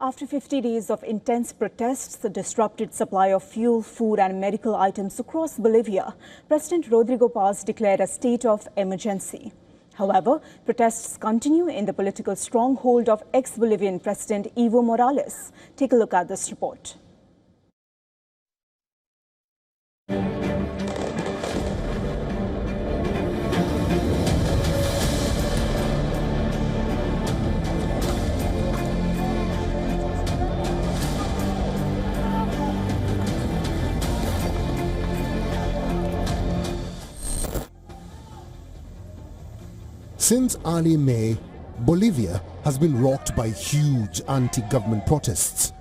After 50 days of intense protests, the disrupted supply of fuel, food and medical items across Bolivia, President Rodrigo Paz declared a state of emergency. However, protests continue in the political stronghold of ex-Bolivian President Evo Morales. Take a look at this report. Since early May, Bolivia has been rocked by huge anti-government protests.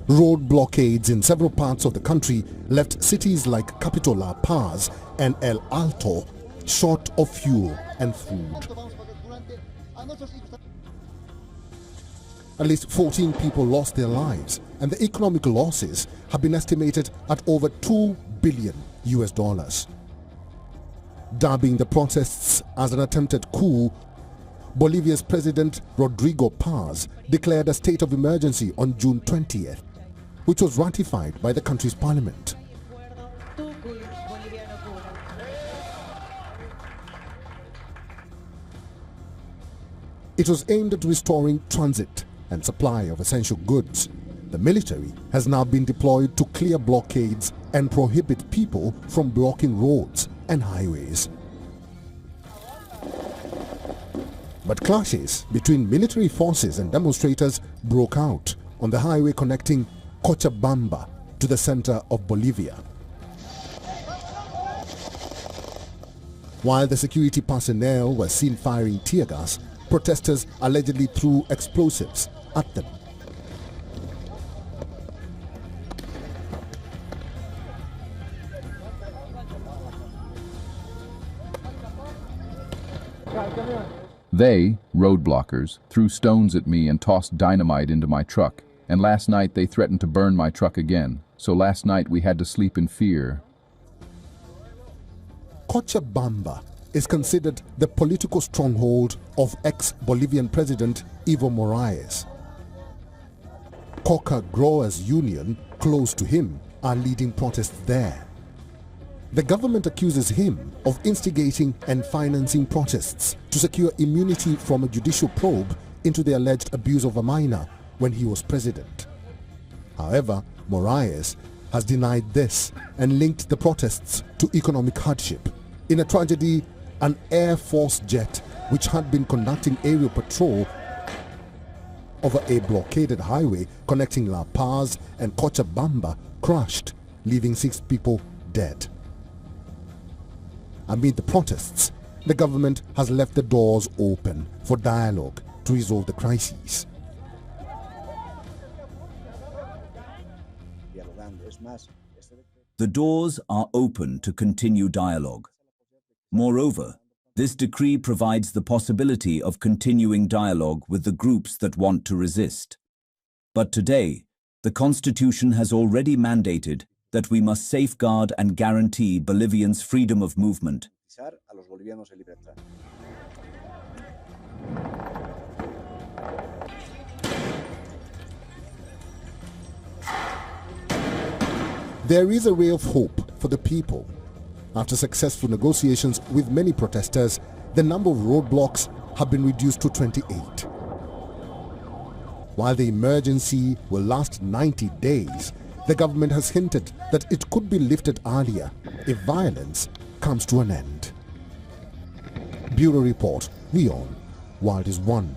Road blockades in several parts of the country left cities like capital La Paz and El Alto short of fuel and food. At least 14 people lost their lives, and the economic losses have been estimated at over $2 billion. Dubbing the protests as an attempted coup, Bolivia's President Rodrigo Paz declared a state of emergency on June 20th, which was ratified by the country's parliament. It was aimed at restoring transit and supply of essential goods. The military has now been deployed to clear blockades and prohibit people from blocking roads and highways. But clashes between military forces and demonstrators broke out on the highway connecting Cochabamba to the center of Bolivia. While the security personnel were seen firing tear gas, protesters allegedly threw explosives at them. They, roadblockers, threw stones at me and tossed dynamite into my truck. And last night they threatened to burn my truck again. So last night we had to sleep in fear. Cochabamba is considered the political stronghold of ex-Bolivian President Evo Morales. Coca Growers Union, close to him, are leading protests there. The government accuses him of instigating and financing protests to secure immunity from a judicial probe into the alleged abuse of a minor when he was president. However, Morales has denied this and linked the protests to economic hardship. In a tragedy, an Air Force jet which had been conducting aerial patrol over a blockaded highway connecting La Paz and Cochabamba crashed, leaving 6 people dead. Amid the protests, the government has left the doors open for dialogue to resolve the crises. The doors are open to continue dialogue. Moreover, this decree provides the possibility of continuing dialogue with the groups that want to resist. But today, the Constitution has already mandated that we must safeguard and guarantee Bolivians' freedom of movement. There is a ray of hope for the people. After successful negotiations with many protesters, the number of roadblocks have been reduced to 28. While the emergency will last 90 days, the government has hinted that it could be lifted earlier if violence comes to an end. Bureau Report, WION, World is One.